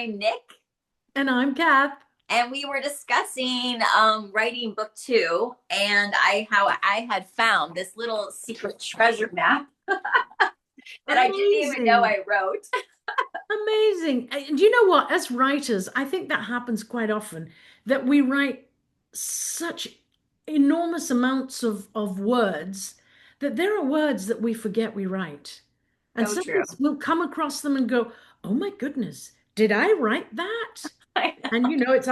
I'm Nick, And I'm Kath. and we were discussing writing book two, and how I had found this little secret treasure map that I didn't even know Amazing. I wrote. Amazing. And you know what? As writers, I think that happens quite often that we write such enormous amounts of words that there are words that we forget we write. And So true. sometimes we'll come across them and go, "Oh my goodness, did I write that?" I And know. it's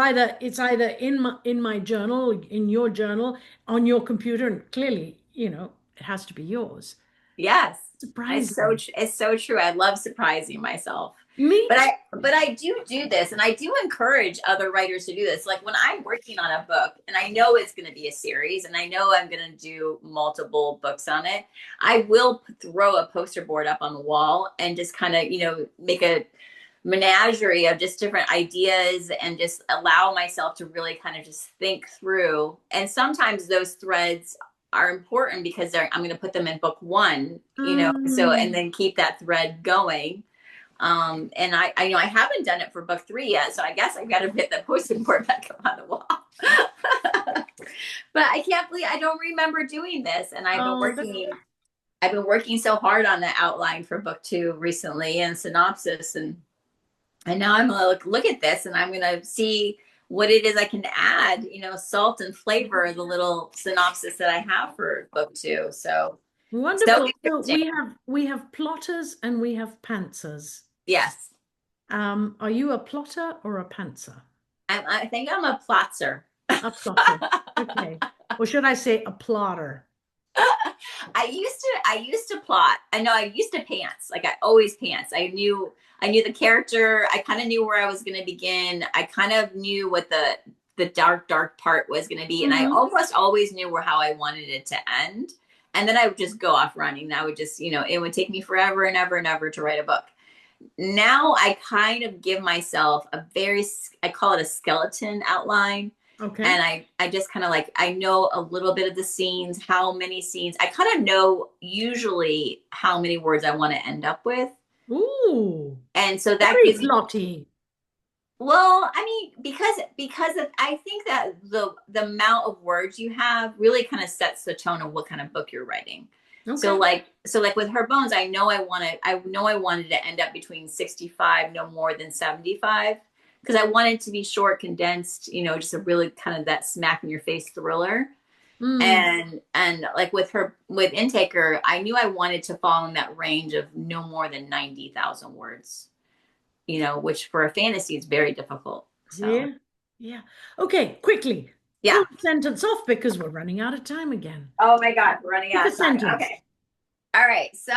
either in my journal, in your journal, on your computer, and clearly, it has to be yours. Yes, Surprising. it's so true. I love surprising myself. Me But too. I do this, and I do encourage other writers to do this. Like when I'm working on a book and I know it's going to be a series and I know I'm going to do multiple books on it, I will throw a poster board up on the wall and just kind of, make a menagerie of just different ideas and just allow myself to really kind of just think through. And sometimes those threads are important because I'm going to put them in book one, so and Mm. then keep that thread going. And I know I haven't done it for book three yet, so I guess I've got to put the poster board back up on the wall. But I can't believe I don't remember doing this, and Oh, I've been working so hard on the outline for book two recently and synopsis, and now I'm gonna look at this, and I'm gonna see what it is I can add, salt and flavor the little synopsis that I have for book two. So wonderful. So interesting. we have plotters and we have pantsers. Yes, Are you a plotter or a pantser? I think I'm a plotzer. A plotter. Okay. Or should I say a plotter? I used to plot. I know I used to pants. Like I always pants. I knew the character. I kind of knew where I was going to begin. I kind of knew what the dark part was going to be, and I Hmm. almost always knew where how I wanted it to end. And then I would just go off running. And I would just, it would take me forever and ever and ever to write a book. Now I kind of give myself I call it a skeleton outline, Okay. and I just kind of like I know a little bit of the scenes, how many scenes. I kind of know usually how many words I want to end up with, Ooh, and so that very gives me. plotty. Well, I mean, I think that the amount of words you have really kind of sets the tone of what kind of book you're writing. Okay. So like with her bones, I know I wanted to end up between 65, no more than 75, because I wanted to be short, condensed, just a really kind of that smack in your face thriller. Mm. And like with Intaker, I knew I wanted to fall in that range of no more than 90,000 words, which for a fantasy is very difficult. So Yeah. Yeah. Okay, quickly. yeah. Pull a sentence off because we're running out of time again. Oh my God, we're running Pick out a of time. sentence. Okay. All right. So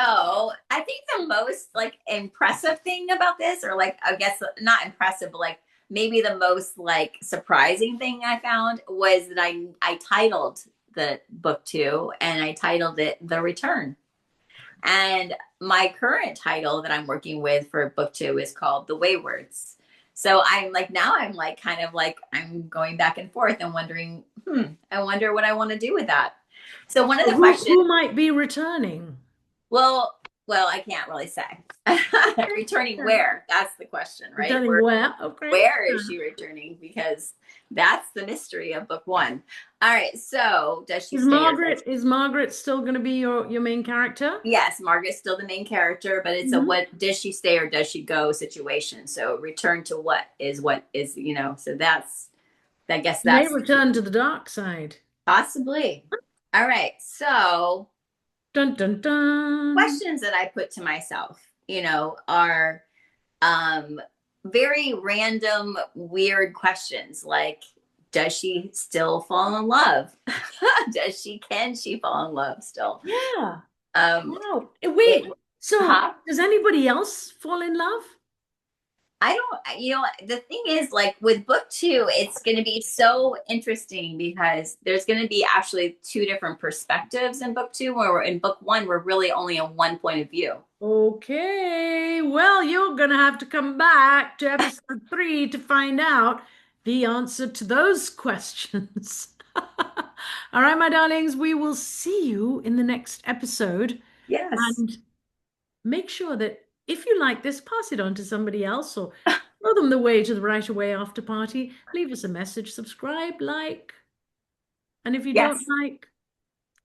I think the most like impressive thing about this, or like I guess not impressive, but like maybe the most like surprising thing I found was that I titled the book two, and I titled it The Return. And my current title that I'm working with for book two is called The Waywards. So I'm like now I'm like kind of like I'm going back and forth and wondering, I wonder what I want to do with that. So one of So the who questions, who might be returning? well, I can't really say. Returning Okay. where? That's the question, right? Returning where? Okay. Where is she returning? Because that's the mystery of book one. All right. So does she Is stay or Margaret does is Margaret still going to be your main character? Yes, Margaret's still the main character, but it's a Hmm. what does she stay or does she go situation. So return to what is, so I guess May that's return to the dark side. possibly. All right. So Dun dun dun. questions that I put to myself, are um very random, weird questions like does she still fall in love? Can she fall in love still? Yeah. Um Wow. it Wait. So huh? does anybody else fall in love? I don't, the thing is, like with book two, it's going to be so interesting because there's going to be actually two different perspectives in book two, where in book one, we're really only on one point of view. Okay. Well, you're gonna have to come back to episode 3 to find out the answer to those questions. All right, my darlings, we will see you in the next episode. Yes. And make sure that if you like this, pass it on to somebody else or Show them the way to the Right Away After Party. Leave us a message, subscribe, like, and if you don't Yes. like,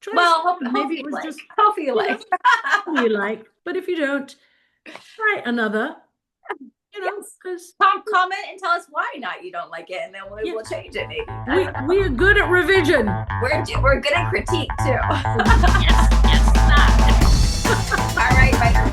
try Well, something. hope Maybe it you was like. just, Hope you you know, like. you like. But if you don't, try another, Yes. because Comment and tell us why not you don't like it, and then we yeah, will change it. Maybe I we don't know. we are good at revision. We're good at critique too. Yes, yes, that. All right, bye.